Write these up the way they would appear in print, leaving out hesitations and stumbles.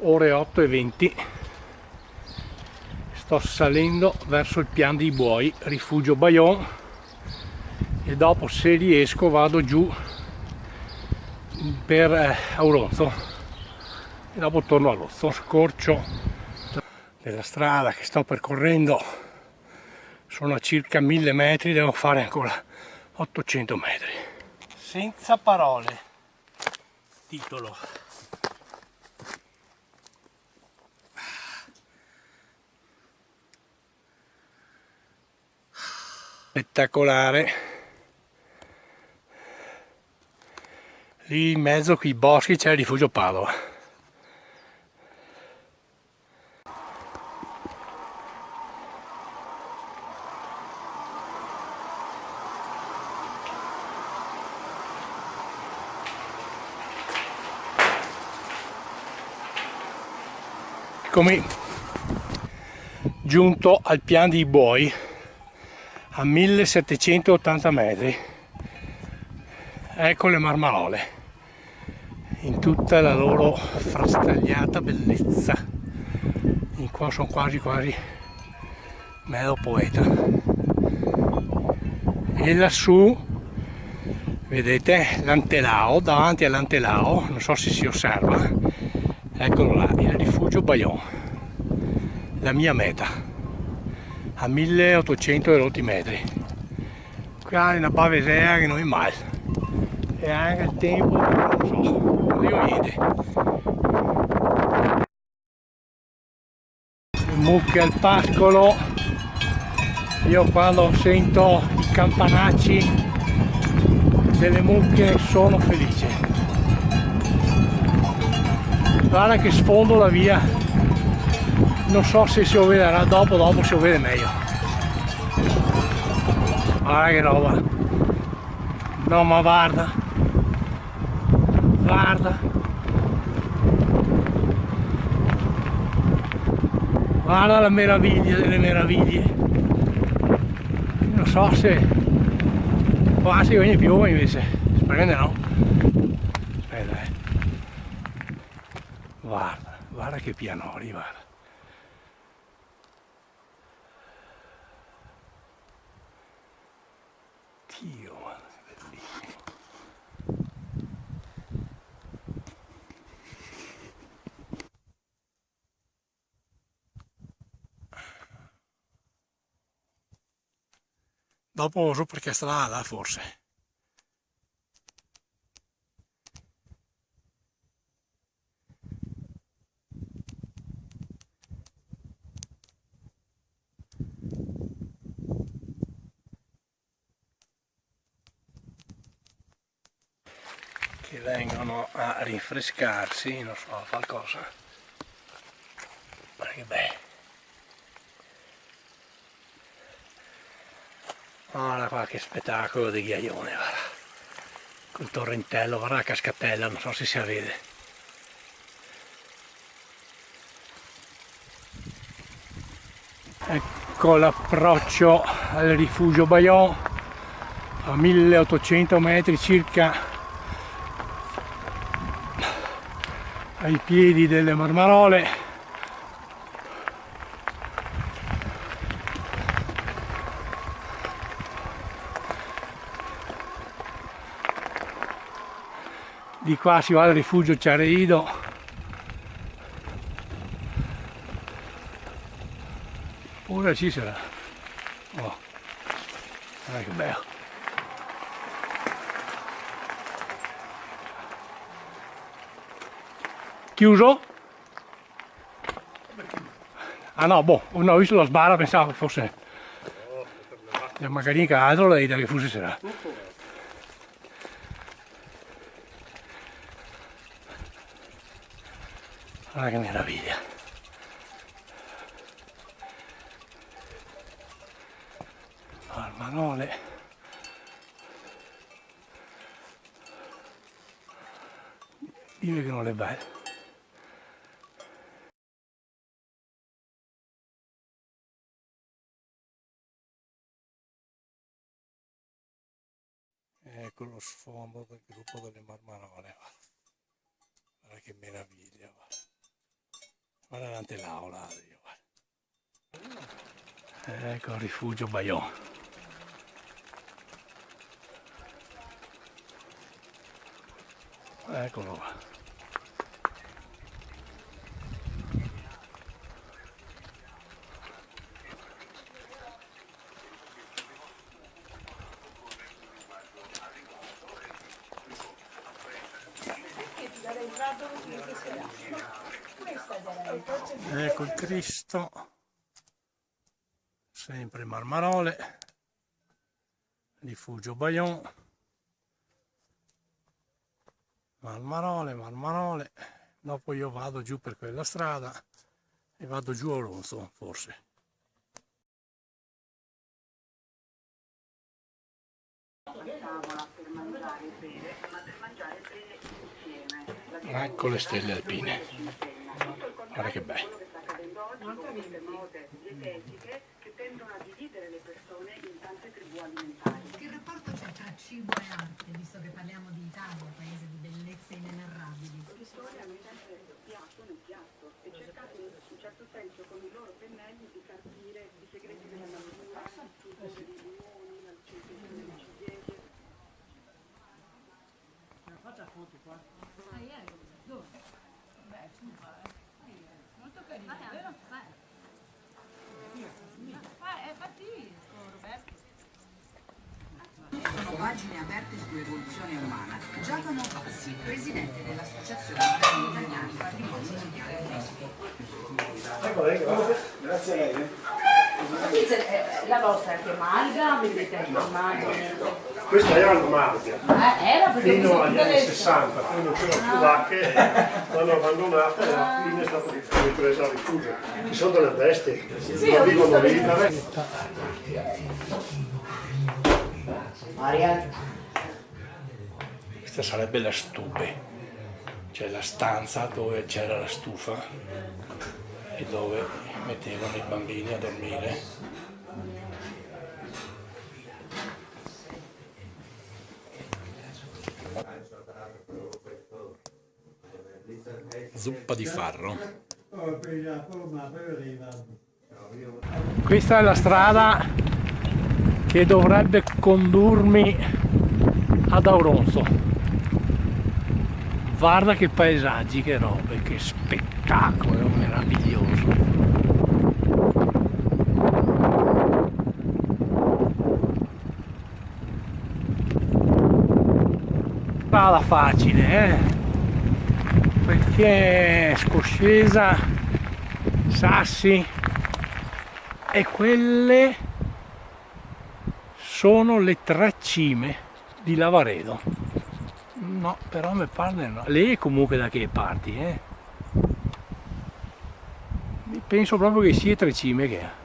ore 8:20, sto salendo verso il Pian dei Buoi, rifugio Bayon, e dopo, se riesco, vado giù per Auronzo e dopo torno a Lozzo. Scorcio della strada che sto percorrendo, sono a circa 1000 metri, devo fare ancora 800 metri. Senza parole, titolo. Spettacolare. Lì in mezzo qui i boschi c'è il rifugio Padova. Eccomi giunto al Pian dei Buoi a 1780 metri. Ecco le Marmarole in tutta la loro frastagliata bellezza. In qua sono quasi mezzo poeta. E lassù vedete l'Antelao, davanti all'Antelao, non so se si osserva, eccolo là, il rifugio Bayon, la mia meta, a 1800 e rotti metri. Qua è una bavesea che non è male, e anche il tempo, non so, non dico niente. Le mucche al pascolo, io quando sento i campanacci delle mucche sono felice. Guarda che sfondo la via, non so se si vedrà, dopo si vede meglio. Guarda che roba, no ma guarda la meraviglia delle meraviglie. Non so se quasi ogni più, invece spero di no. Aspetta, guarda che pianori, guarda. Dio, guarda, che bellissimo. Dopo uso perché sarà là forse. Che vengono a rinfrescarsi, non so, qualcosa. Ma che bello. Guarda qua che spettacolo di ghiaione, guarda. Col torrentello, guarda la cascatella, non so se si vede. Ecco l'approccio al rifugio Bayon a 1800 metri circa ai piedi delle Marmarole. Di qua si va al rifugio Ciareido. Ora ci sarà. Oh, guarda che bello. Chiuso? Ah no, boh, non ho visto la sbarra, pensavo che fosse magari che altro lei da rifugio sarà. Guarda che meraviglia. Marmarole. Dimmi che non è bello. Ecco lo sfondo del gruppo delle Marmarole. Guarda che meraviglia. Guarda. Guarda l'Antelao là, ecco il rifugio Bayon. Eccolo qua. Ecco il Cristo, sempre Marmarole, rifugio Bayon, Marmarole, dopo io vado giù per quella strada e vado giù a Auronzo forse. Ecco le stelle alpine, guarda che bello. Che tendono a dividere le persone in tante tribù alimentari. Che rapporto c'è tra cibo e arte, visto che parliamo di Italia, paese di bellezze inenarrabili? Le storie hanno sempre piatto nel piatto e cercato in un certo senso con i loro pennelli di carpire i segreti della natura, il trucco dei limoni, la centesima delle ciliegie. Ma faccia foto qua. Dove? Beh, molto carino, vero? Infatti, Roberto. Sono pagine aperte sull'evoluzione umana. Giacomo Bassi, presidente dell'Associazione degli Italiani Patrimonio Mondiale. Grazie a lei. La vostra è anche marga, vedete immagini. Questa era una marca, Era perché fino agli anni 60, poi non c'erano più vacche, l'hanno abbandonata e alla fine è stata ripresa a rifugio. Ci sono delle bestie, non vivono lì. Questa sarebbe la stupe, cioè la stanza dove c'era la stufa e dove mettevano i bambini a dormire. Zuppa di farro. Questa è la strada che dovrebbe condurmi ad Auronzo. Guarda che paesaggi, che robe, che spettacolo meraviglioso. Strada facile, perché scoscesa, sassi, e quelle sono le 3 cime di Lavaredo. No, però mi pare no. Lei comunque da che parti, Penso proprio che sia 3 cime che ha.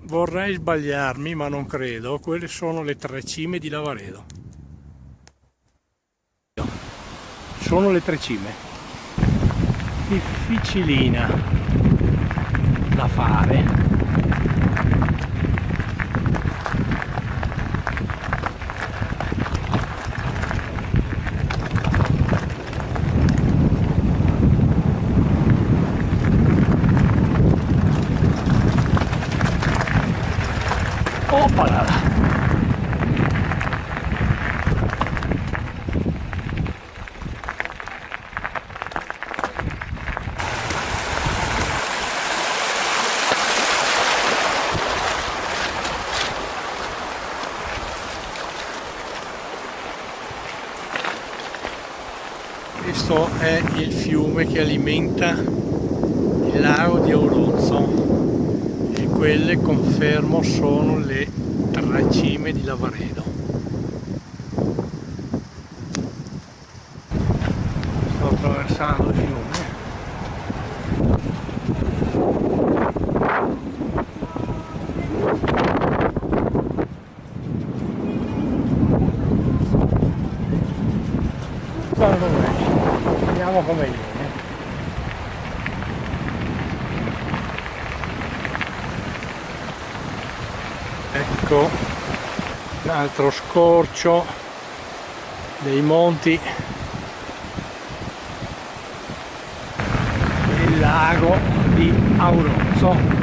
Vorrei sbagliarmi, ma non credo. Quelle sono le 3 cime di Lavaredo. Sono le 3 cime. Difficilina da fare. Opala! Questo è il fiume che alimenta il lago di Auronzo e quelle, confermo, sono le 3 cime di Lavaredo. Sto attraversando il fiume. Vediamo come viene. Ecco un altro scorcio dei monti, il lago di Aurozzo.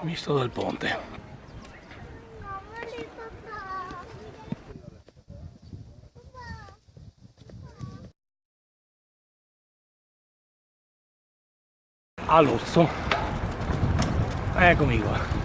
Visto dal ponte. A Lozzo, eccomi qua.